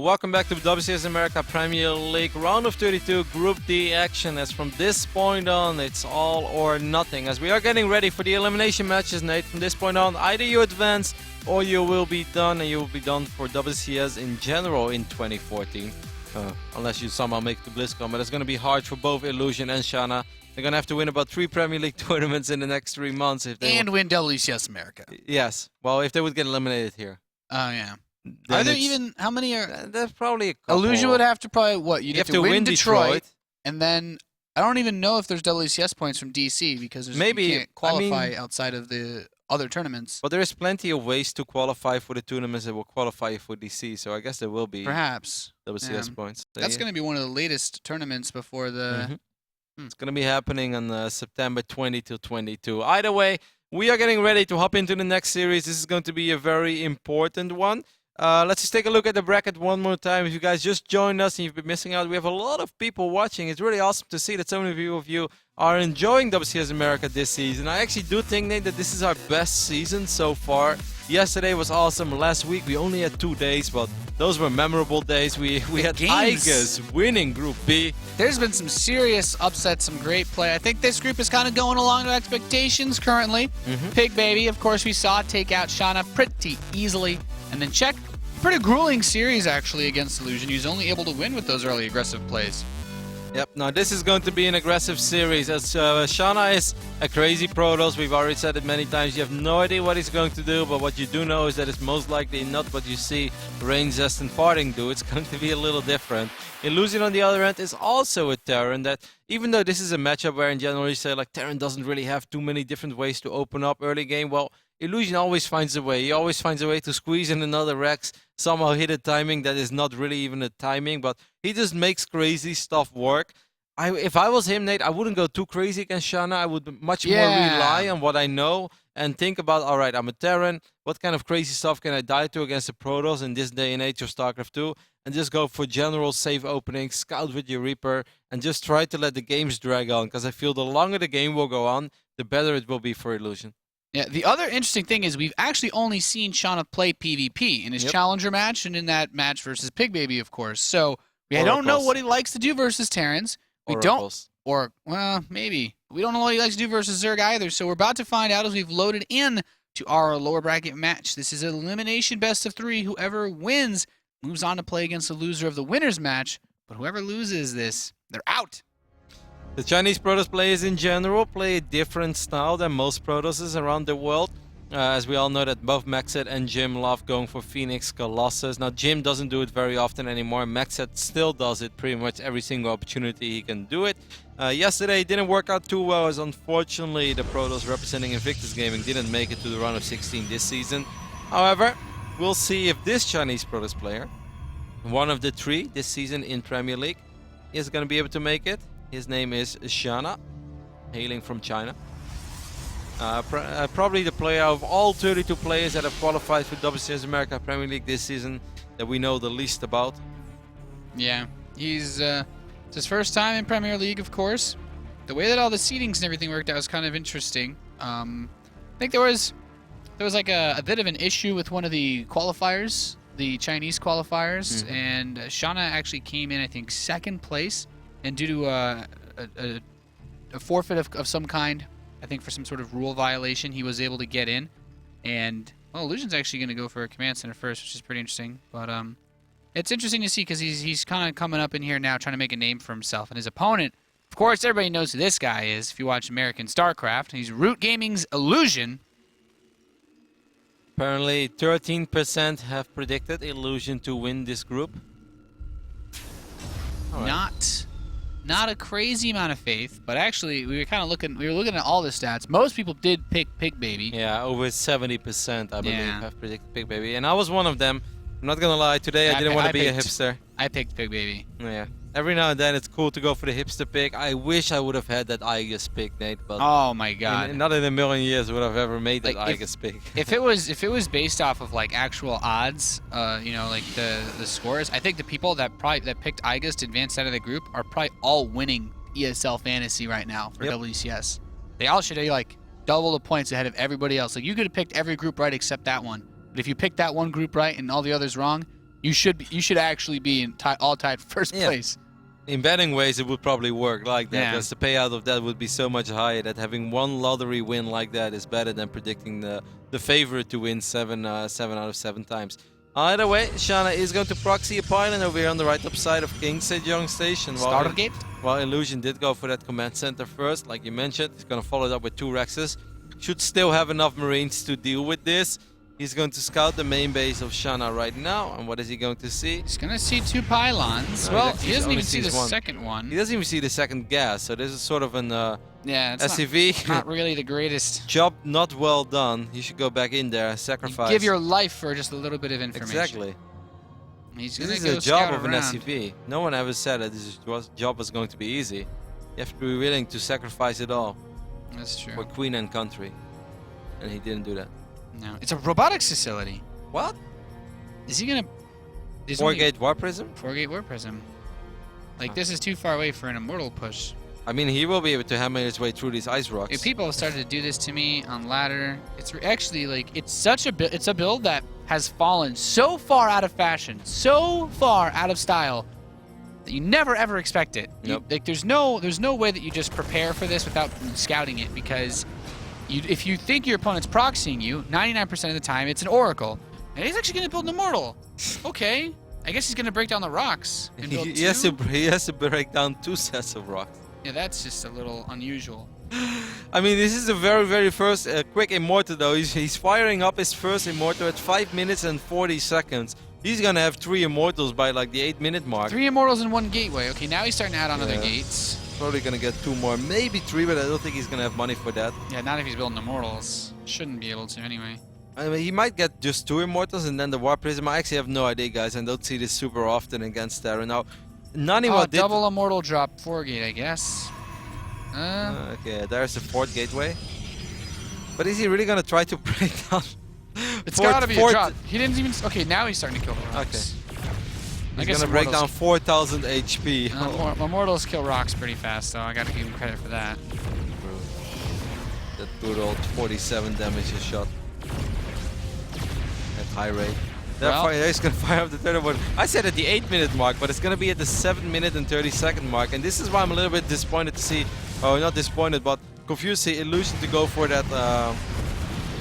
Welcome back to WCS America Premier League Round of 32 Group D action. As from this point on, it's all or nothing. As we are getting ready for the elimination matches, Nate. From this point on, either you advance or you will be done, and you will be done for WCS in general in 2014. Unless you somehow make the BlizzCon, but it's going to be hard for both Illusion and Shana. They're going to have to win about 3 Premier League tournaments in the next 3 months. If they win WCS America. Yes. Well, if they would get eliminated here. Oh, yeah. Are there even, how many are? There's probably a couple. Illusion would have to probably, what? You have to win Detroit. And then, I don't even know if there's WCS points from DC because maybe you can't qualify outside of the other tournaments. But there is plenty of ways to qualify for the tournaments that will qualify you for DC, so I guess there will be perhaps WCS points. So that's going to be one of the latest tournaments before the... It's going to be happening on September 20 to 22. Either way, we are getting ready to hop into the next series. This is going to be a very important one. Let's just take a look at the bracket one more time. If you guys just joined us and you've been missing out, we have a lot of people watching. It's really awesome to see that so many of you are enjoying WCS America this season. I actually do think, Nate, that this is our best season so far. Yesterday was awesome. Last week we only had 2 days, but those were memorable days. We had Tigers winning Group B. There's been some serious upsets, some great play. I think this group is kind of going along to expectations currently. Pig Baby, of course, we saw take out Shana pretty easily. And then Czech, pretty grueling series actually against Illusion. He was only able to win with those early aggressive plays. Yep, now this is going to be an aggressive series as Shana is a crazy Protoss. We've already said it many times. You have no idea what he's going to do, but what you do know is that it's most likely not what you see Rain, Zest, and Parting do. It's going to be a little different. Illusion on the other end is also a Terran that, even though this is a matchup where in general you say like Terran doesn't really have too many different ways to open up early game, well, Illusion always finds a way. He always finds a way to squeeze in another Rex, somehow hit a timing that is not really even a timing, but he just makes crazy stuff work. If I was him, Nate, I wouldn't go too crazy against Shana. I would much more rely on what I know and think about, all right, I'm a Terran. What kind of crazy stuff can I die to against the Protoss in this day and age of StarCraft 2? And just go for general safe openings, scout with your Reaper, and just try to let the games drag on. Because I feel the longer the game will go on, the better it will be for Illusion. Yeah, the other interesting thing is we've actually only seen Shana play PvP in his Challenger match and in that match versus Pig Baby, of course. So we don't know what he likes to do versus Terrans. We don't, or, well, maybe. We don't know what he likes to do versus Zerg either. So we're about to find out as we've loaded in to our lower bracket match. This is an elimination best of 3. Whoever wins moves on to play against the loser of the winner's match. But whoever loses this, they're out. The Chinese Protoss players in general play a different style than most Protosses around the world. As we all know that both Maxet and Jim love going for Phoenix Colossus. Now Jim doesn't do it very often anymore. Maxet still does it pretty much every single opportunity he can do it. Yesterday it didn't work out too well as unfortunately the Protoss representing Invictus Gaming didn't make it to the round of 16 this season. However, we'll see if this Chinese Protoss player, one of the 3 this season in Premier League, is going to be able to make it. His name is Shana, hailing from China. Probably the player of all 32 players that have qualified for WCS America Premier League this season that we know the least about. Yeah, he's it's his first time in Premier League, of course. The way that all the seedings and everything worked out was kind of interesting. I think there was like a bit of an issue with one of the qualifiers, the Chinese qualifiers, and Shana actually came in, I think, 2nd place. And due to a forfeit of some kind, I think for some sort of rule violation, he was able to get in. And, well, Illusion's actually going to go for a command center first, which is pretty interesting. But it's interesting to see because he's kind of coming up in here now trying to make a name for himself. And his opponent, of course, everybody knows who this guy is if you watch American StarCraft. He's Root Gaming's Illusion. Apparently, 13% have predicted Illusion to win this group. Not a crazy amount of faith, but actually we were looking at all the stats. Most people did pick Pig Baby. Yeah, over 70% I believe have predicted Pig Baby, and I was one of them. I'm not gonna lie, today I didn't want to be a hipster. I picked Pig Baby. Yeah. Every now and then it's cool to go for the hipster pick. I wish I would have had that Aegis pick, Nate, but oh my god, not in a million years would I've ever made that Aegis pick. if it was based off of like actual odds, you know, like the scores, I think the people that picked Aegis to advance out of the group are probably all winning ESL Fantasy right now for WCS. They all should be like double the points ahead of everybody else. Like you could have picked every group right except that one, but if you picked that one group right and all the others wrong, you should actually be in all tied for first place. In betting ways, it would probably work like that, Yeah. because the payout of that would be so much higher that having one lottery win like that is better than predicting the favorite to win 7 out of 7 times. Either way, Shana is going to proxy a pylon over here on the right top side of King Sejong Station. Starter gate? While Illusion did go for that command center first, like you mentioned. He's going to follow it up with 2 Rexes. Should still have enough Marines to deal with this. He's going to scout the main base of Shana right now. And what is he going to see? He's going to see 2 pylons. No, Well, he doesn't even see sees the one. second one. He doesn't even see the second gas. So this is sort of an Yeah, it's SCV. not really the greatest. Job not well done. You should go back in there, sacrifice. Give your life for just a little bit of information. Exactly. He's This gonna is go a job scout of an around. SCV. No one ever said that job was going to be easy. You have to be willing to sacrifice it all That's true. for Queen and country. And he didn't do that. No, it's a robotics facility. What? Is he gonna? There's 4-gate War Prism? 4-gate war prism. Like this is too far away for an immortal push. I mean, he will be able to hammer his way through these ice rocks. If people have started to do this to me on ladder, it's actually like it's such a it's a build that has fallen so far out of fashion, so far out of style that you never ever expect it. Nope. Like there's no way that you just prepare for this without scouting it, because if you think your opponent's proxying you, 99% of the time it's an oracle, and he's actually gonna build an immortal. Okay, I guess he's gonna break down the rocks and build he has to break down 2 sets of rocks. Yeah, that's just a little unusual. I mean, this is the very first quick immortal though. He's firing up his first immortal at 5 minutes and 40 seconds. He's gonna have 3 immortals by like the 8-minute mark. 3 immortals and 1 gateway. Okay, now he's starting to add on other Yeah. gates. Probably gonna get 2 more, maybe 3, but I don't think he's gonna have money for that. Yeah, not if he's building immortals. Shouldn't be able to anyway. I mean, he might get just 2 immortals and then the War Prism. I actually have no idea, guys, and don't see this super often against Terra. Now, Naniwa did... Double immortal drop 4 gate, I guess. Okay, there's the 4th gateway. But is he really gonna try to break down? It's gotta be a drop. He didn't even. Okay, now he's starting to kill the rocks. Okay. I He's guess gonna break down immortals- 4,000 HP. Immortals kill rocks pretty fast, so I gotta give him credit for that. That good old 47 damage a shot. At high rate. He's gonna fire up the third one. I said at the 8-minute mark, but it's gonna be at the 7-minute and 30-second mark. And this is why I'm a little bit disappointed to see, oh, not disappointed, but confused to see Illusion to go for that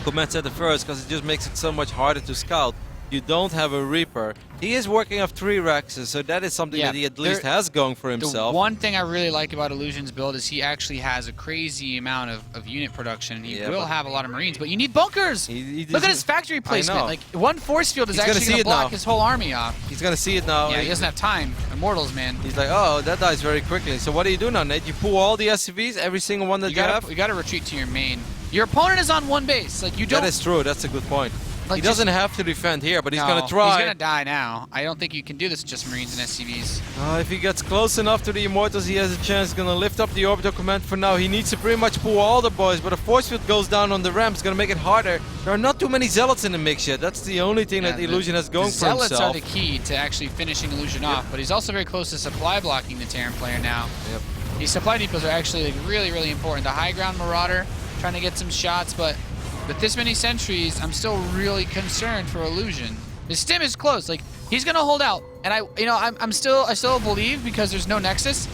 command center first, because it just makes it so much harder to scout. You don't have a Reaper. He is working off 3 Rexes, so that is something that he at least has going for himself. The one thing I really like about Illusion's build is he actually has a crazy amount of unit production. He will have a lot of Marines, but you need bunkers! Look at his factory placement. Like, one force field is actually going to block his whole army off. He's going to see it now. Yeah, he doesn't have time. Immortals, man. He's like, oh, that dies very quickly. So what do you do now, Nate? You pull all the SCVs, every single one that you have? You got to retreat to your main. Your opponent is on 1 base. Like, you don't... That is true. That's a good point. Like, he doesn't have to defend here, but he's going to try. He's going to die now. I don't think you can do this with just Marines and SCVs. If he gets close enough to the Immortals, he has a chance. He's going to lift up the Orbital Command for now. He needs to pretty much pull all the boys, but a force field goes down on the ramp. It's going to make it harder. There are not too many Zealots in the mix yet. That's the only thing that Illusion has going for himself. Zealots are the key to actually finishing Illusion off, but he's also very close to supply blocking the Terran player now. Yep. These supply depots are actually like really important. The high ground Marauder trying to get some shots, but with this many sentries, I'm still really concerned for Illusion. His stim is close. Like, he's gonna hold out, and I still believe, because there's no Nexus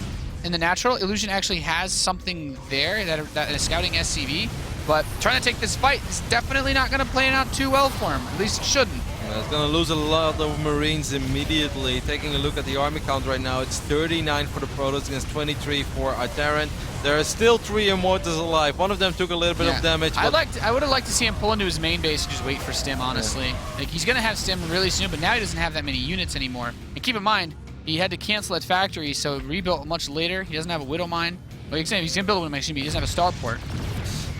in the natural. Illusion actually has something there that is scouting SCV, but trying to take this fight is definitely not gonna play out too well for him. At least it shouldn't. It's going to lose a lot of Marines immediately. Taking a look at the army count right now, it's 39 for the Protoss against 23 for our Terran. There are still 3 Immortals alive. One of them took a little bit of damage. I would have liked to see him pull into his main base and just wait for Stim, honestly. Like, he's going to have Stim really soon, but now he doesn't have that many units anymore. And keep in mind, he had to cancel at factory, so it rebuilt much later. He doesn't have a Widow Mine. Well, he's going to build a Widow Mine, but he doesn't have a Starport.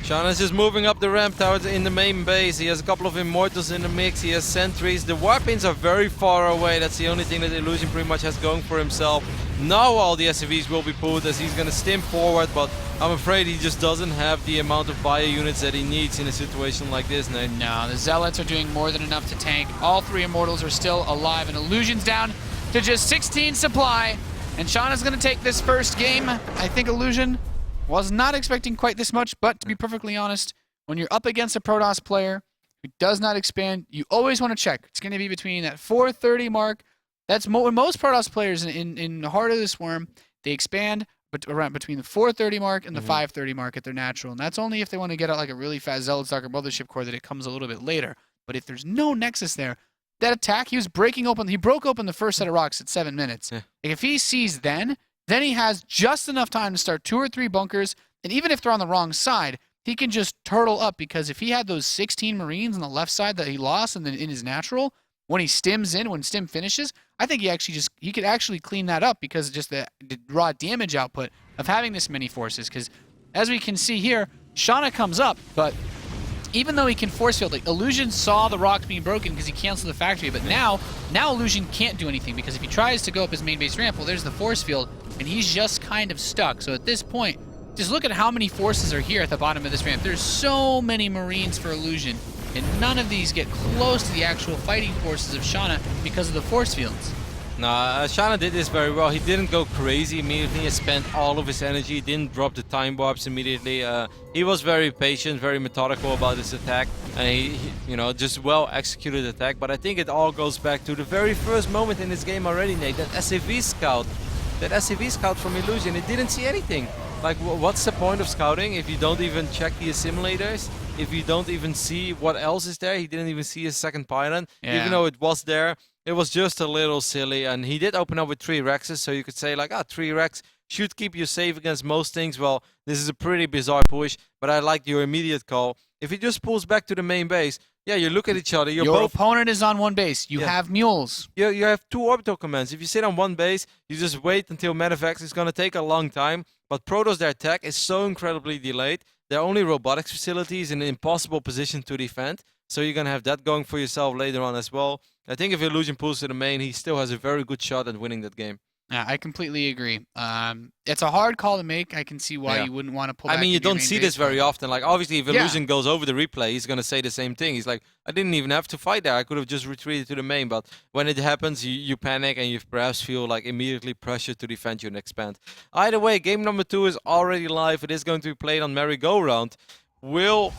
Shana's just moving up the ramp towards in the main base. He has a couple of Immortals in the mix. He has sentries. The Warpins are very far away. That's the only thing that Illusion pretty much has going for himself. Now all the SCVs will be pulled as he's going to stim forward, but I'm afraid he just doesn't have the amount of bio units that he needs in a situation like this, Nate. No, the Zealots are doing more than enough to tank. All 3 Immortals are still alive, and Illusion's down to just 16 supply. And Shana's going to take this first game. I think Illusion was not expecting quite this much, but to be perfectly honest, when you're up against a Protoss player who does not expand, you always want to check. It's going to be between that 430 mark. That's when most Protoss players in the heart of the swarm, they expand around between the 430 mark and the 530 mark at their natural. And that's only if they want to get out like a really fast Zealot Stalker Mothership Core that it comes a little bit later. But if there's no Nexus there, that attack, he broke open the first set of rocks at 7 minutes. Yeah. Like if he sees then he has just enough time to start 2 or 3 bunkers. And even if they're on the wrong side, he can just turtle up, because if he had those 16 Marines on the left side that he lost and then in his natural, when Stim finishes, I think he could actually clean that up, because of just the raw damage output of having this many forces. Because as we can see here, Shana comes up, but even though he can force field, like Illusion saw the rocks being broken because he canceled the factory, but now Illusion can't do anything, because if he tries to go up his main base ramp, well, there's the force field, and he's just kind of stuck. So at this point, just look at how many forces are here at the bottom of this ramp. There's so many Marines for Illusion, and none of these get close to the actual fighting forces of Shana because of the force fields. No, Shana did this very well. He didn't go crazy immediately. He spent all of his energy. He didn't drop the time warps immediately. He was very patient, very methodical about his attack, and he just well executed attack. But I think it all goes back to the very first moment in this game already, Nate. That SAV scout from Illusion, it didn't see anything. Like, what's the point of scouting if you don't even check the assimilators? If you don't even see what else is there? He didn't even see his second pylon, even though it was there. It was just a little silly, and he did open up with 3 Rexes, so you could say like, 3 Rex should keep you safe against most things. Well, this is a pretty bizarre push, but I like your immediate call. If he just pulls back to the main base, yeah, you look at each other. Your opponent is on one base. You have mules. You have 2 orbital commands. If you sit on one base, you just wait until Medivacs. It's going to take a long time, but Protoss, their tech is so incredibly delayed. They're only robotics facilities in an impossible position to defend. So you're going to have that going for yourself later on as well. I think if Illusion pulls to the main, he still has a very good shot at winning that game. Yeah, I completely agree. It's a hard call to make. I can see why you wouldn't want to pull back. I mean, you don't see this very often. Like, obviously, if Illusion goes over the replay, he's going to say the same thing. He's like, I didn't even have to fight there. I could have just retreated to the main. But when it happens, you panic and you perhaps feel like immediately pressured to defend your expand. Either way, game number 2 is already live. It is going to be played on merry-go-round. Will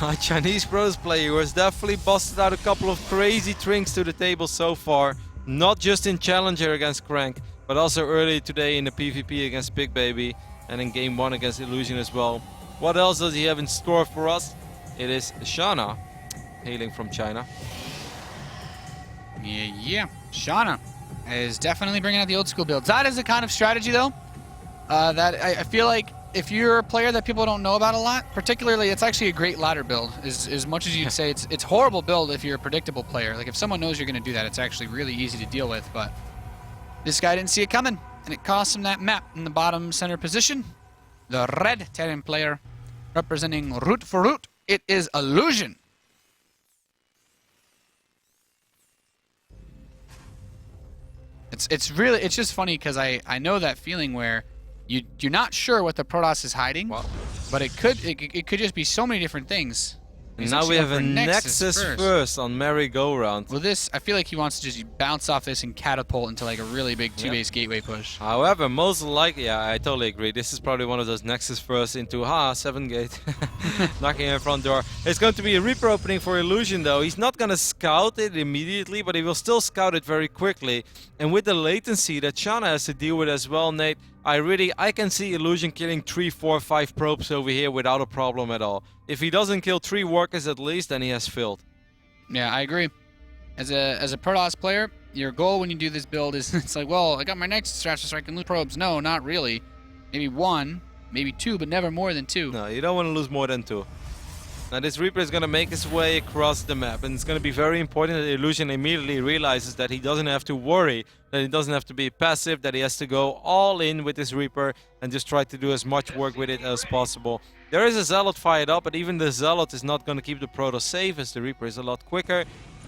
a Chinese pros player who has definitely busted out a couple of crazy trinks to the table so far, not just in Challenger against Crank, but also early today in the PvP against Big Baby, and in game 1 against Illusion as well. What else does he have in store for us? It is Shana, hailing from China. Yeah. Shana is definitely bringing out the old school builds. That is the kind of strategy, though, that I feel like if you're a player that people don't know about a lot, particularly, it's actually a great ladder build. As much as you'd say it's horrible build if you're a predictable player. Like, if someone knows you're going to do that, it's actually really easy to deal with. But this guy didn't see it coming, and it cost him that map in the bottom center position. The red Terran player representing root for root. It is Illusion. It's just funny because I know that feeling where you're not sure what the Protoss is hiding, but it could just be so many different things. And now we have a Nexus first on merry-go-round. Well, this, I feel like he wants to just bounce off this and catapult into like a really big 2-base gateway push. However, most likely, yeah, I totally agree. This is probably one of those Nexus first into 7 gate, knocking on the front door. It's going to be a Reaper opening for Illusion, though. He's not going to scout it immediately, but he will still scout it very quickly. And with the latency that Shana has to deal with as well, Nate, I can see Illusion killing 3, 4, 5 probes over here without a problem at all. If he doesn't kill 3 workers at least, then he has filled. Yeah, I agree. As a Protoss player, your goal when you do this build is, it's like, well, I got my Nexus strategy so I can lose probes. No, not really. Maybe 1, maybe 2, but never more than 2. No, you don't want to lose more than 2. Now this Reaper is going to make his way across the map, and it's going to be very important that Illusion immediately realizes that he doesn't have to worry, that he doesn't have to be passive, that he has to go all in with this Reaper and just try to do as much work with it as possible. There is a Zealot fired up, but even the Zealot is not going to keep the Protoss safe, as the Reaper is a lot quicker.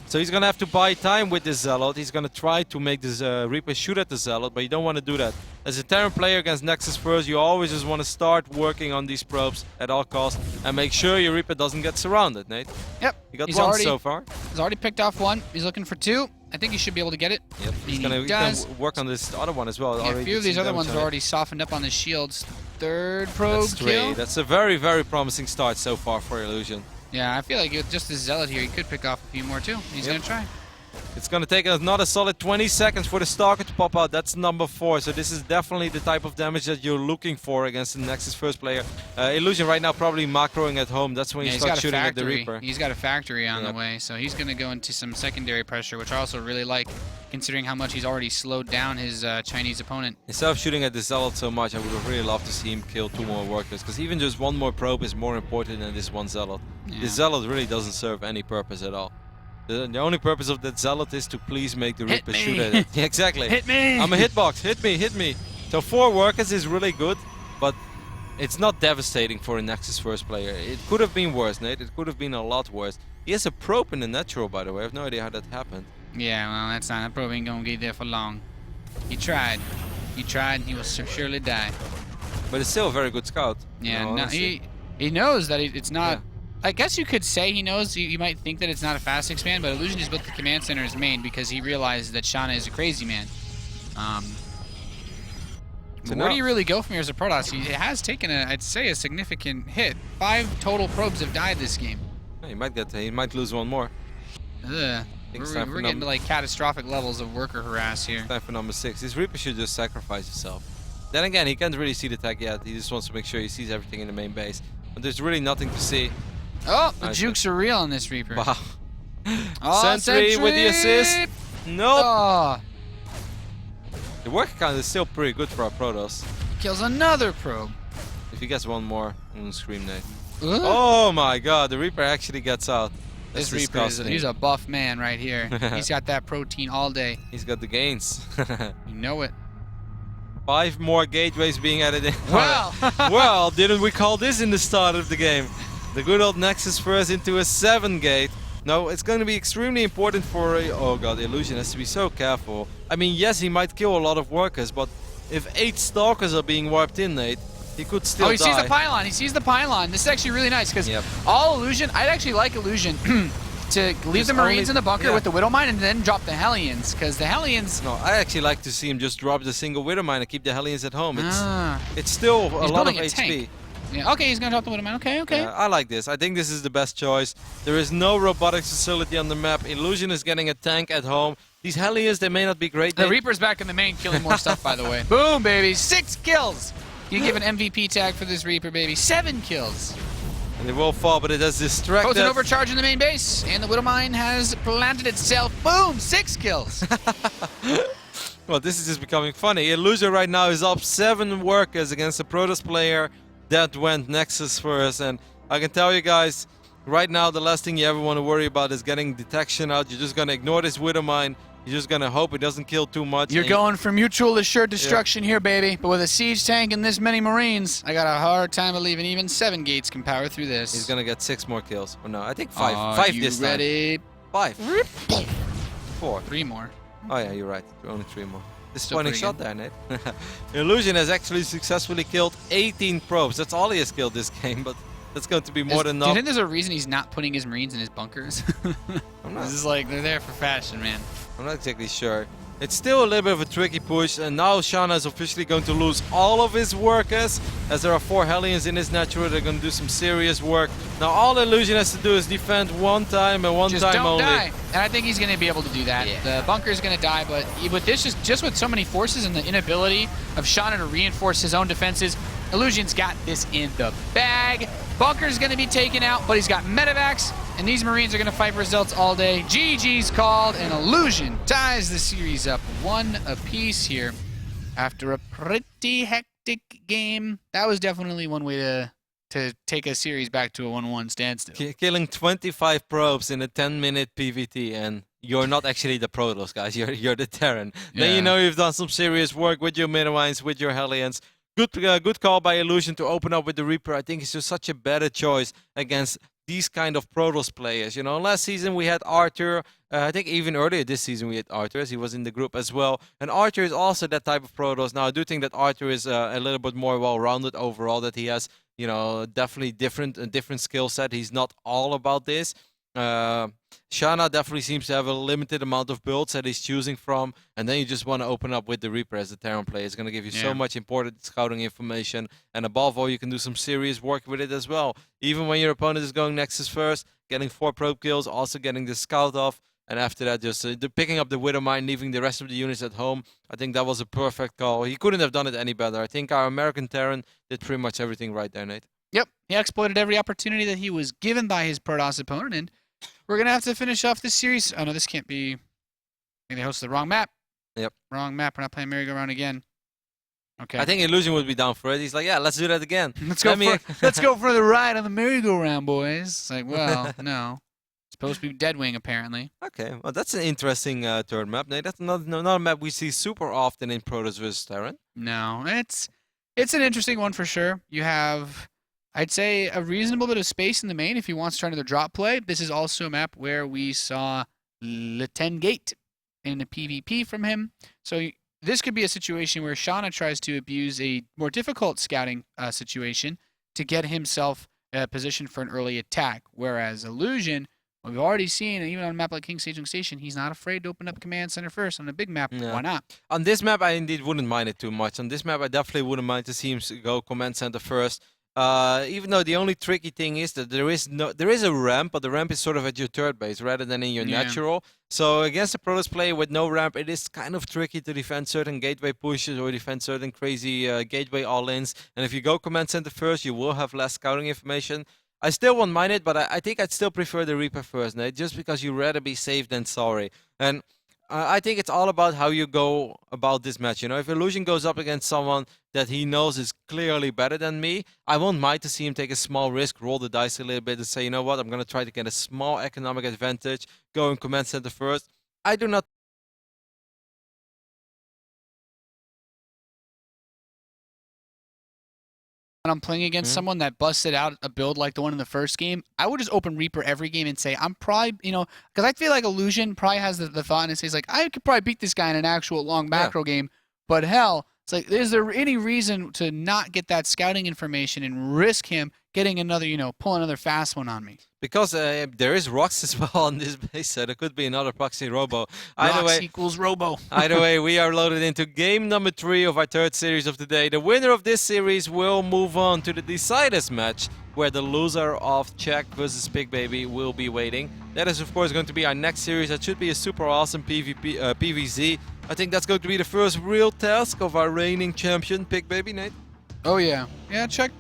So he's going to have to buy time with this Zealot. He's going to try to make this Reaper shoot at the Zealot, but you don't want to do that. As a Terran player against Nexus first, you always just want to start working on these probes at all costs and make sure your Reaper doesn't get surrounded, Nate. Yep. You got one so far. He's already picked off 1. He's looking for 2. I think he should be able to get it. Yep. He's going to work on this other one as well. Yeah, a few of these other ones are already softened up on the shields. 3rd probe kill. That's a very, very promising start so far for Illusion. Yeah, I feel like with just this Zealot here, he could pick off a few more too. He's going to try. It's going to take another solid 20 seconds for the Stalker to pop out. That's number 4. So this is definitely the type of damage that you're looking for against the Nexus first player. Illusion right now probably macroing at home. That's when you start shooting at the Reaper. He's got a factory on the way, so he's going to go into some secondary pressure, which I also really like, considering how much he's already slowed down his Chinese opponent. Instead of shooting at the Zealot so much, I would have really loved to see him kill 2 more workers, because even just 1 more probe is more important than this 1 Zealot. Yeah. The Zealot really doesn't serve any purpose at all. The only purpose of that Zealot is to please make the Reaper shoot at it. Yeah, exactly. Hit me! I'm a hitbox. Hit me, hit me. So 4 workers is really good, but it's not devastating for a Nexus first player. It could have been worse, Nate. It could have been a lot worse. He has a probe in the natural, by the way. I have no idea how that happened. Yeah, well, that's not. That probe ain't gonna be there for long. He tried. He tried, and he will surely die. But it's still a very good scout. Yeah, no, he knows that it's not. Yeah. I guess you could say he knows. You might think that it's not a fast expand, but Illusion just built the command center as main because he realizes that Shana is a crazy man. So where do you really go from here as a Protoss? He has taken I'd say, a significant hit. 5 total probes have died this game. Yeah, he might lose 1 more. Ugh. We're getting to like catastrophic levels of worker harass here. Time for number 6. This Reaper should just sacrifice himself. Then again, he can't really see the tag yet. He just wants to make sure he sees everything in the main base. But there's really nothing to see. Oh, the jukes are real on this Reaper. Wow. Oh, Sentry with the assist. Nope. Oh. The worker count is still pretty good for our Protoss. Kills another probe. If he gets 1 more, I'm gonna scream Nate. Ugh. Oh my god, the Reaper actually gets out. That's This Reaper he's a buff man right here. He's got that protein all day. He's got the gains. You know it. 5 more gateways being added in. Well. Well, didn't we call this in the start of the game? The good old Nexus first into a 7 gate. No, it's going to be extremely important for oh god, Illusion has to be so careful. I mean, yes, he might kill a lot of workers, but if 8 Stalkers are being warped in, Nate, he could still die. Oh, he sees the pylon. He sees the pylon. This is actually really nice because all Illusion, I'd actually like Illusion to leave the Marines in the bunker with the Widow Mine and then drop the Hellions, because the Hellions... No, I actually like to see him just drop the single Widow Mine and keep the Hellions at home. It's still a lot of HP. Tank. Yeah, okay, he's gonna drop the Widow Mine. Okay. Yeah, I like this. I think this is the best choice. There is no robotics facility on the map. Illusion is getting a tank at home. These Hellions, they may not be great. The Reaper's back in the main, killing more stuff, by the way. Boom, baby. 6 kills. You give an MVP tag for this Reaper, baby. 7 kills. And it will fall, but it has distracted. Post an overcharge in the main base, and the Widow Mine has planted itself. Boom, 6 kills. Well, this is just becoming funny. Illusion right now is up 7 workers against a Protoss player that went Nexus first. And I can tell you guys, right now the last thing you ever want to worry about is getting detection out. You're just going to ignore this Widow Mine. You're just going to hope it doesn't kill too much. You're going for mutual assured destruction here, baby. But with a siege tank and this many Marines, I got a hard time believing even 7 gates can power through this. He's going to get 6 more kills. Or no, I think 5. 5 this time. Ready? 5. 4. 3 more. Oh yeah, you're right. Only 3 more. Still Disappointing shot there, Nate. Illusion has actually successfully killed 18 probes. That's all he has killed this game, but that's going to be more than enough. Do you think there's a reason he's not putting his Marines in his bunkers? This is like, they're there for fashion, man. I'm not exactly sure. It's still a little bit of a tricky push, and now Shana is officially going to lose all of his workers, as there are 4 Hellions in his natural. They're going to do some serious work. Now all Illusion has to do is defend 1 time and 1 time only. Just don't die. And I think he's going to be able to do that. Yeah. The bunker is going to die, but with this, just with so many forces and the inability of Shana to reinforce his own defenses, Illusion's got this in the bag. Bunker's going to be taken out, but he's got medevacs, and these Marines are going to fight for results all day. GG's called, and Illusion ties the series up 1 apiece here after a pretty hectic game. That was definitely one way to take a series back to a 1-1 standstill. Killing 25 probes in a 10-minute PvT, and you're not actually the Protoss, guys. You're the Terran. Yeah. Then you know you've done some serious work with your Midwines, with your Hellions. Good call by Illusion to open up with the Reaper. I think it's just such a better choice against these kind of Protoss players. You know, last season we had Arthur. I think even earlier this season we had Arthur, as he was in the group as well. And Arthur is also that type of Protoss. Now I do think that Arthur is a little bit more well-rounded overall. That he has, you know, definitely a different skill set. He's not all about this. Shana definitely seems to have a limited amount of builds that he's choosing from, and then you just want to open up with the Reaper as the Terran player. It's going to give you so much important scouting information, and above all, you can do some serious work with it as well. Even when your opponent is going Nexus first, getting 4 probe kills, also getting the scout off, and after that, just picking up the Widow Mine, leaving the rest of the units at home. I think that was a perfect call. He couldn't have done it any better. I think our American Terran did pretty much everything right there, Nate. Yep, he exploited every opportunity that he was given by his Protoss opponent, and we're going to have to finish off this series. Oh, no, this can't be... Maybe they hosted the wrong map. Yep. Wrong map. We're not playing merry-go-round again. Okay. I think Illusion would be down for it. He's like, yeah, let's do that again. Let's go for the ride on the merry-go-round, boys. It's like, well, no. It's supposed to be Deadwing, apparently. Okay, well, that's an interesting third map, Nate. That's not a map we see super often in Protoss vs. Terran. No, it's an interesting one for sure. You have, I'd say, a reasonable bit of space in the main if he wants to try another drop play. This is also a map where we saw Le 10 Gate in a PvP from him. So this could be a situation where Shana tries to abuse a more difficult scouting situation to get himself positioned for an early attack, whereas Illusion... We've already seen, even on a map like King Sejong Station, he's not afraid to open up command center first on a big map. Yeah. Why not? On this map, I indeed wouldn't mind it too much. On this map, I definitely wouldn't mind to see him go command center first. Even though the only tricky thing is that there is a ramp, but the ramp is sort of at your third base rather than in your natural. So against a Protoss player with no ramp, it is kind of tricky to defend certain gateway pushes or defend certain crazy gateway all-ins. And if you go command center first, you will have less scouting information. I still won't mind it, but I think I'd still prefer the Reaper first, Nate, just because you'd rather be safe than sorry. And I think it's all about how you go about this match. You know, if Illusion goes up against someone that he knows is clearly better than me, I won't mind to see him take a small risk, roll the dice a little bit and say, you know what, I'm going to try to get a small economic advantage, go in command center first. I do not... When I'm playing against someone that busted out a build like the one in the first game, I would just open Reaper every game and say, I'm probably, you know, because I feel like Illusion probably has the thought and says, like, I could probably beat this guy in an actual long macro game, but hell, it's like, is there any reason to not get that scouting information and risk him getting another, you know, pull another fast one on me? Because there is rocks as well on this base, so there could be another proxy robo. Rocks equals robo. Either way, we are loaded into game number 3 of our third series of the day. The winner of this series will move on to the deciders match, where the loser of Czech versus Pig Baby will be waiting. That is, of course, going to be our next series. That should be a super awesome PvZ. I think that's going to be the first real task of our reigning champion, Pig Baby, Nate. Oh yeah, Czech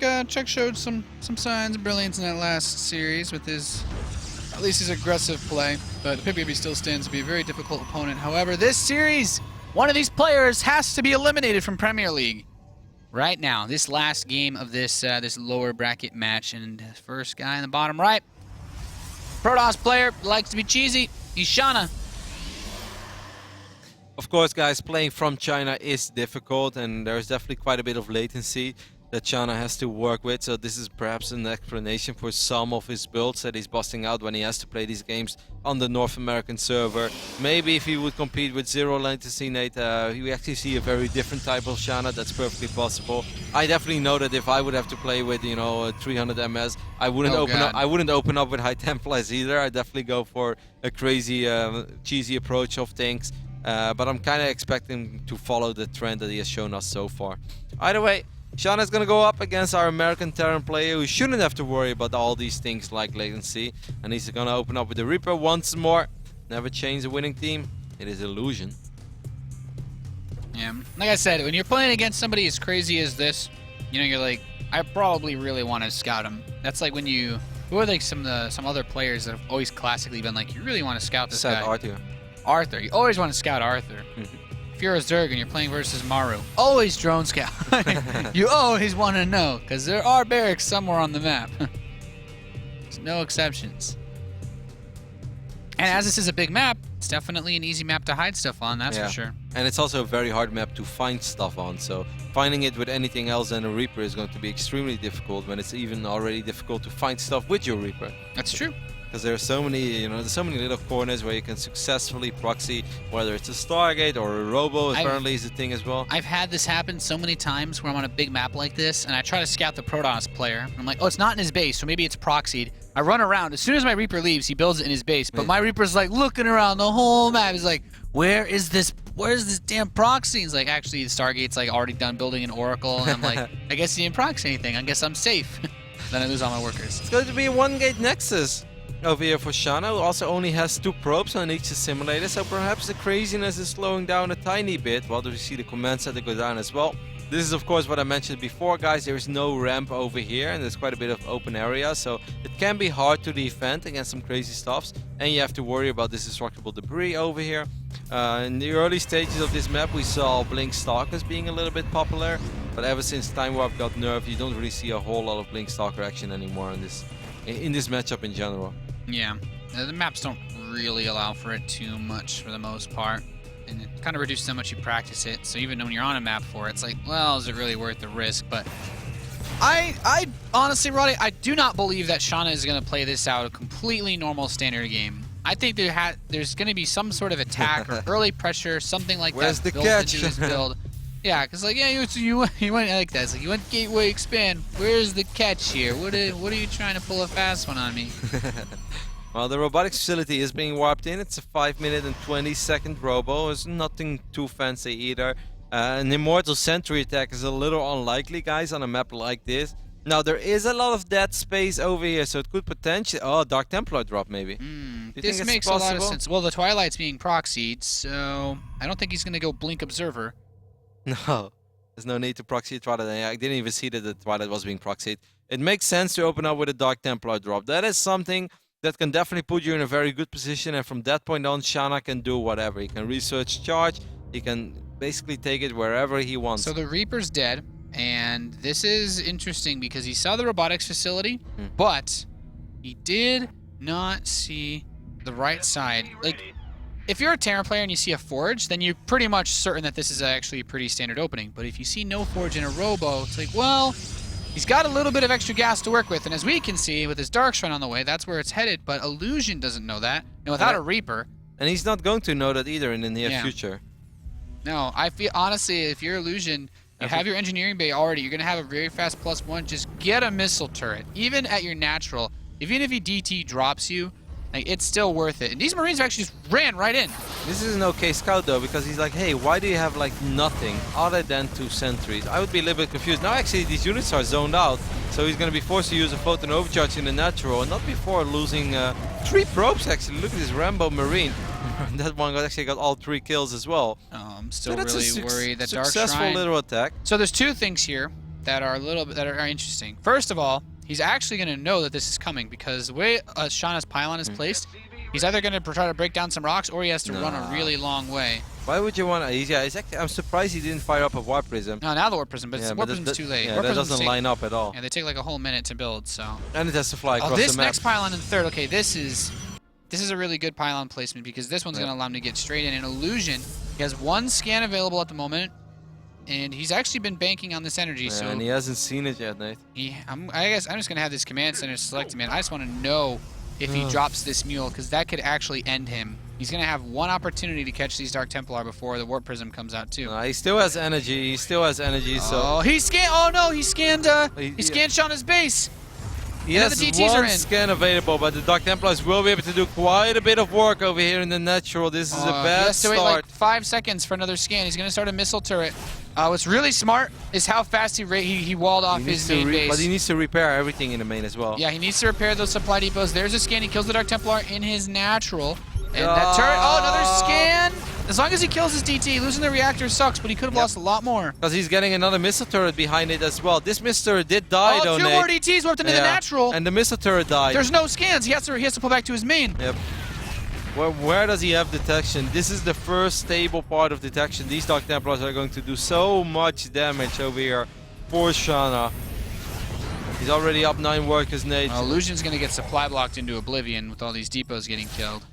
showed some signs of brilliance in that last series with his, at least his aggressive play. But Pig Baby still stands to be a very difficult opponent. However, this series, one of these players has to be eliminated from Premier League right now. This last game of this this lower bracket match, and the first guy in the bottom right, Protoss player, likes to be cheesy. He's Shana. Of course, guys, playing from China is difficult, and there's definitely quite a bit of latency that Shana has to work with. So this is perhaps an explanation for some of his builds that he's busting out when he has to play these games on the North American server. Maybe if he would compete with zero latency, Nate, we actually see a very different type of Shana. That's perfectly possible. I definitely know that if I would have to play with, you know, 300 MS, I wouldn't open up with high Templars either. I definitely go for a crazy, cheesy approach of things. But I'm kind of expecting to follow the trend that he has shown us so far. Either way, Shana's going to go up against our American Terran player who shouldn't have to worry about all these things like latency. And he's going to open up with the Reaper once more. Never change the winning team. It is Illusion. Yeah, like I said, when you're playing against somebody as crazy as this, you know, you're like, I probably really want to scout him. That's like when you... Who are like some other players that have always classically been like, you really want to scout this guy? Arthur. You always want to scout Arthur. If you're a Zerg and you're playing versus Maru, always drone scout. You always want to know, because there are barracks somewhere on the map. There's no exceptions. And as this is a big map, it's definitely an easy map to hide stuff on, that's for sure. And it's also a very hard map to find stuff on, so finding it with anything else than a Reaper is going to be extremely difficult when it's even already difficult to find stuff with your Reaper. That's true. because there are so many, you know, there's so many little corners where you can successfully proxy, whether it's a Stargate or a Robo. Apparently is a thing as well. I've had this happen so many times where I'm on a big map like this, and I try to scout the Protoss player. I'm like, oh, it's not in his base, so maybe it's proxied. I run around. As soon as my Reaper leaves, he builds it in his base. But my Reaper's like looking around the whole map. He's like, where's this damn proxy? He's like, actually, the Stargate's like already done building an Oracle. And I'm like, I guess he didn't proxy anything. I guess I'm safe. Then I lose all my workers. It's going to be a 1-gate Nexus over here for Shana, who also only has 2 probes on each simulator, so perhaps the craziness is slowing down a tiny bit. Well, do we see the command center go down as well? This is of course what I mentioned before, guys. There is no ramp over here and there's quite a bit of open area, so it can be hard to defend against some crazy stuffs, and you have to worry about this destructible debris over here. In the early stages of this map we saw Blink Stalkers being a little bit popular, but ever since Time Warp got nerfed you don't really see a whole lot of Blink Stalker action anymore in this matchup in general. Yeah, the maps don't really allow for it too much for the most part. And it kind of reduces how much you practice it. So even when you're on a map for it, it's like, well, is it really worth the risk? But I honestly, Roddy, I do not believe that Shana is going to play this out a completely normal standard game. I think there's going to be some sort of attack or early pressure, something like Where's that. the catch? Into his build. Yeah, because like, yeah, you went I like that. It's like, you went Gateway Expand. Where's the catch here? What are you trying to pull a fast one on me? Well, the robotics facility is being warped in. It's a 5-minute and 20-second robo. It's nothing too fancy either. An Immortal Sentry attack is a little unlikely, guys, on a map like this. Now, there is a lot of dead space over here, so it could potentially... Oh, Dark Templar drop, maybe. This makes a lot of sense. Well, the Twilight's being proxied, so I don't think he's going to go Blink Observer. No, there's no need to proxy a Twilight. I didn't even see that the Twilight was being proxied. It makes sense to open up with a Dark Templar drop. That is something that can definitely put you in a very good position, and from that point on, Shana can do whatever. He can research charge, he can basically take it wherever he wants. So the Reaper's dead, and this is interesting because he saw the robotics facility, but he did not see the right side. Like, if you're a Terran player and you see a Forge, then you're pretty much certain that this is actually a pretty standard opening. But if you see no Forge in a Robo, it's like, well... He's got a little bit of extra gas to work with, and as we can see, with his Dark Shrine on the way, that's where it's headed, but Illusion doesn't know that, and without a Reaper... And he's not going to know that either in the near future. No, I feel, honestly, if you're Illusion, you have your Engineering Bay already, you're going to have a very fast +1, just get a missile turret. Even at your natural, even if he DT drops you, like, it's still worth it. And these Marines actually just ran right in. This is an okay scout though, because he's like, hey, why do you have like nothing other than 2 sentries? I would be a little bit confused. Now actually these units are zoned out, so he's going to be forced to use a photon overcharge in the natural, and not before losing 3 probes actually. Look at this Rambo Marine. That one actually got all 3 kills as well. Oh, I'm still really worried that Dark Shrine... Successful little attack. So there's 2 things here that are interesting. First of all, he's actually going to know that this is coming, because the way Shana's pylon is placed, he's either going to try to break down some rocks, or he has to run a really long way. Why would you want to... Yeah, I'm surprised he didn't fire up a Warp Prism. No, now the Warp Prism, but the Warp Prism's too late. Yeah, that doesn't line up at all. Yeah, they take like a whole minute to build, so... And it has to fly across the map. This next pylon in third, okay, this is a really good pylon placement, because this one's going to allow him to get straight in. An Illusion, he has 1 scan available at the moment, and he's actually been banking on this energy, so... And he hasn't seen it yet, Nate. I guess I'm just going to have this command center selected, man. I just want to know if he drops this mule, because that could actually end him. He's going to have 1 opportunity to catch these Dark Templar before the Warp Prism comes out, too. He still has energy. So... Oh, he scanned... Oh, no, he scanned Shana's base. He has 1 scan available, but the Dark Templars will be able to do quite a bit of work over here in the natural. This is a bad start. He has to wait like 5 seconds for another scan. He's going to start a missile turret. What's really smart is how fast he walled off his main base. But he needs to repair everything in the main as well. Yeah, he needs to repair those supply depots. There's a scan. He kills the Dark Templar in his natural. And that turret... Oh, another scan! As long as he kills his DT, losing the reactor sucks, but he could have lost a lot more. Because he's getting another missile turret behind it as well. This missile turret did die, though, 2 more DTs warped into the natural. And the missile turret died. There's no scans. He has to pull back to his main. Yep. Where does he have detection? This is the first stable part of detection. These Dark Templars are going to do so much damage over here for Shana. He's already up 9 workers, Nate. Illusion's going to get supply blocked into oblivion with all these depots getting killed.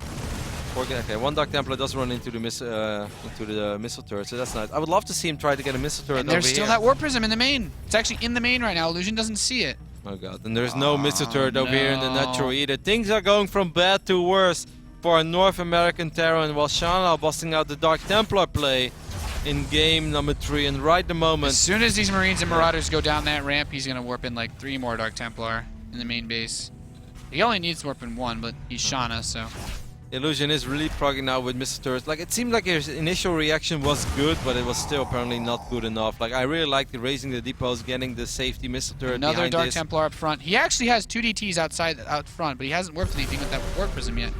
Okay, 1 Dark Templar does run into the missile turret, so that's nice. I would love to see him try to get a missile turret over here. And there's still that Warp Prism in the main. It's actually in the main right now. Illusion doesn't see it. Oh god, and there's no missile turret over here in the no. natural either. Things are going from bad to worse for a North American Terran, while Shana busting out the Dark Templar play in game number 3, and right the moment... As soon as these Marines and Marauders go down that ramp, he's going to warp in like 3 more Dark Templar in the main base. He only needs to warp in 1, but he's Shana, so... Illusion is really progging now with missile turrets. Like, it seemed like his initial reaction was good, but it was still apparently not good enough. Like, I really liked raising the depots, getting the safety missile turret Another behind Dark this. Templar up front. He actually has 2 DTs out front, but he hasn't warped anything with that warp prism yet.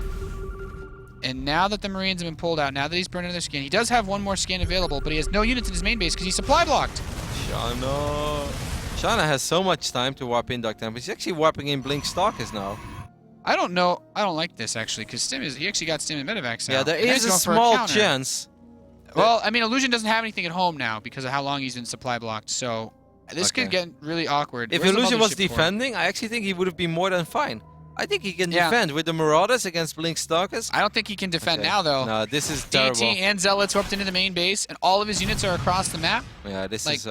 And now that the Marines have been pulled out, now that he's burning their skin, he does have 1 more skin available, but he has no units in his main base because he's supply blocked. Shana has so much time to warp in Dark Templar. He's actually warping in Blink Stalkers now. I don't know. I don't like this, actually, because he actually got Stim and Medivacs out. Yeah, there And is he's a going for small counter. chance. Well, I mean, Illusion doesn't have anything at home now because of how long he's been supply blocked, so this could get really awkward. If Where's the Illusion was mothership for? defending, I actually think he would have been more than fine. I think he can Yeah. defend with the Marauders against Blink Stalkers. I don't think he can defend now, though. No, this is terrible. DT and Zealots warped into the main base, and all of his units are across the map. Yeah, this Like, is...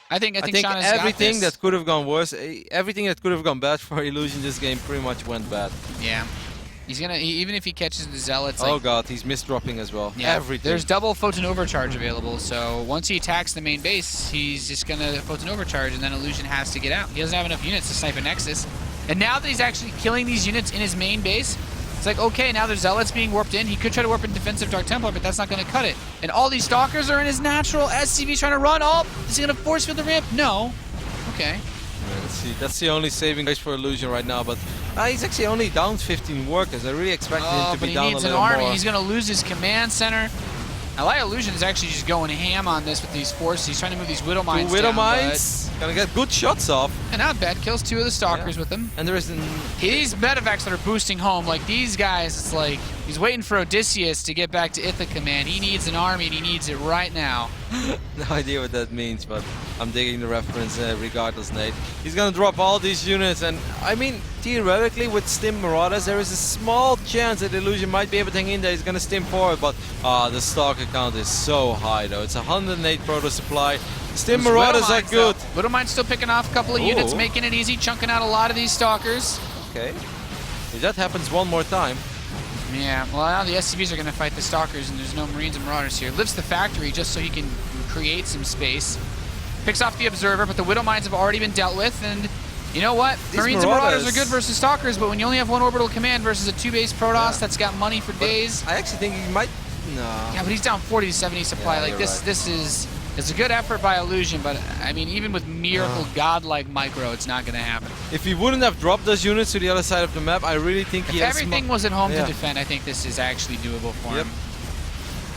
I think I think Shana's everything got this. that could have gone worse, everything that could have gone bad for Illusion this game pretty much went bad. Yeah. He's gonna, even if he catches the Zealots, Oh like, god, he's misdropping as well. yeah, Everything. there's double Photon Overcharge available, so once he attacks the main base, he's just gonna Photon Overcharge, and then Illusion has to get out. He doesn't have enough units to snipe a Nexus. And now that he's actually killing these units in his main base, it's like, okay, now there's Zealots being warped in. He could try to warp in defensive Dark Templar, but that's not gonna cut it. And all these Stalkers are in his natural. SCV's trying to run. Oh, is he gonna force field the ramp? No. Okay. Yeah, let's see. That's the only saving grace for Illusion right now, but he's actually only down 15 workers. I really expected him to but be he down needs a an little army. more. He's gonna lose his command center. Illusion is actually just going ham on this with these forces. He's trying to move these Widow Mines 2 Widow down, Mines. Gonna get good shots off. and not bad. Kills 2 of the Stalkers with them. And there is These Medivacs that are boosting home, like these guys, it's like he's waiting for Odysseus to get back to Ithaca, man. He needs an army, and he needs it right now. no idea what that means, but I'm digging the reference regardless, Nate. He's gonna drop all these units, and I mean, theoretically, with Stim Marauders, there is a small chance that Illusion might be able to hang in there. He's gonna stim forward, but the Stalker count is so high, though. It's 108 proto supply. Stim Those Marauders Widow are Mines, good. though. Widow Mine's still picking off a couple of units, making it easy, chunking out a lot of these Stalkers. Okay. If that happens one more time. Yeah, well, now the SCVs are going to fight the Stalkers, and there's no Marines and Marauders here. Lifts the factory just so he can create some space. Picks off the Observer, but the Widow Mines have already been dealt with, and you know what? These Marines and Marauders are good versus Stalkers, but when you only have 1 orbital command versus a 2-base Protoss that's got money for days... I actually think he might... No. Yeah, but he's down 40 to 70 supply. Yeah, Like, you're this right. this is... It's a good effort by Illusion, but I mean, even with miracle godlike micro, it's not going to happen. If he wouldn't have dropped those units to the other side of the map, I really think he If has... everything was at home Yeah. to defend, I think this is actually doable for him.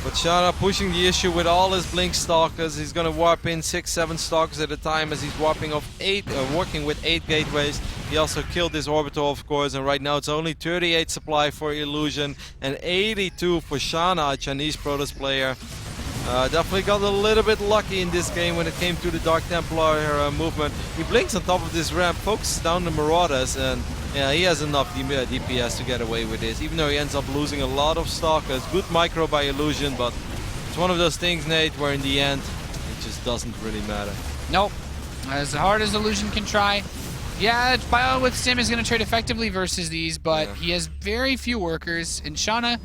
But Shana pushing the issue with all his Blink Stalkers. He's gonna warp in 6-7 Stalkers at a time as he's warping off 8, working with 8 gateways. He also killed this orbital, of course, and right now it's only 38 supply for Illusion and 82 for Shana, a Chinese Protoss player. Definitely got a little bit lucky in this game when it came to the Dark Templar movement. He blinks on top of this ramp, focuses down the Marauders, and yeah, he has enough DPS to get away with this, even though he ends up losing a lot of Stalkers. Good micro by Illusion, but it's one of those things, Nate, where in the end, it just doesn't really matter. Nope. As hard as Illusion can try. Yeah, Bio with Sim is going to trade effectively versus these, but he has very few workers, and Shana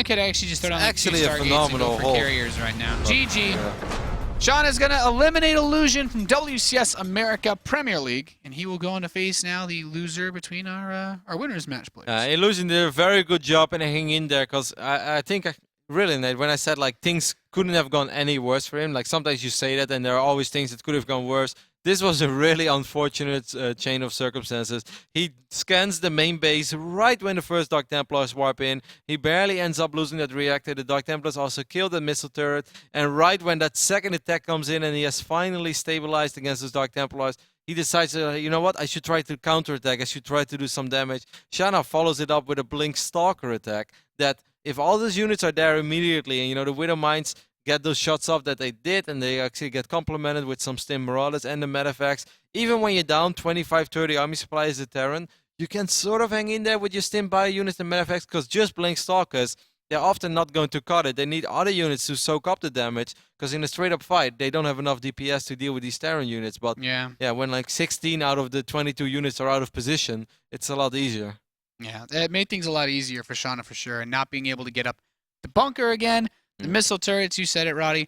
could actually just throw down like 2 actually a Stargates and phenomenal go for hold. carriers right now. GG. Yeah. Shana's going to eliminate Illusion from WCS America Premier League, and he will go on to face now the loser between our winners match players. Illusion did a very good job in hanging in there, because I think, really, Nate, when I said like things couldn't have gone any worse for him, like sometimes you say that and there are always things that could have gone worse. This was a really unfortunate chain of circumstances. He scans the main base right when the first Dark Templars warp in. He barely ends up losing that reactor. The Dark Templars also killed the missile turret. And right when that second attack comes in and he has finally stabilized against those Dark Templars, he decides, you know what, I should try to counterattack. I should try to do some damage. Shana follows it up with a Blink Stalker attack that if all those units are there immediately, and you know, the Widow Mines get those shots off that they did, and they actually get complemented with some Stim Marauders and the Medivacs. Even when you're down 25-30 army supply as a Terran, you can sort of hang in there with your Stim Bio units and Medivacs, because just Blink Stalkers they're often not going to cut it. They need other units to soak up the damage, because in a straight-up fight, they don't have enough DPS to deal with these Terran units. But yeah, when like 16 out of the 22 units are out of position, it's a lot easier. yeah, it made things a lot easier for Shana for sure, and not being able to get up the bunker again, the missile turrets, you said it, Roddy.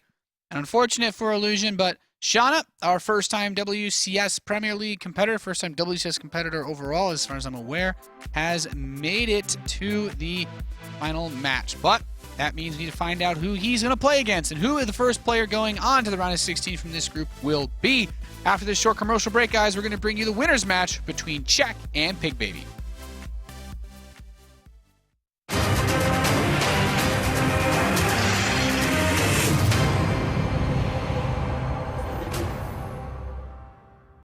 And unfortunate for Illusion, but Shana, our first-time WCS Premier League competitor, first-time WCS competitor overall, as far as I'm aware, has made it to the final match. But that means we need to find out who he's going to play against and who the first player going on to the round of 16 from this group will be. After this short commercial break, guys, we're going to bring you the winner's match between Czech and Pig Baby.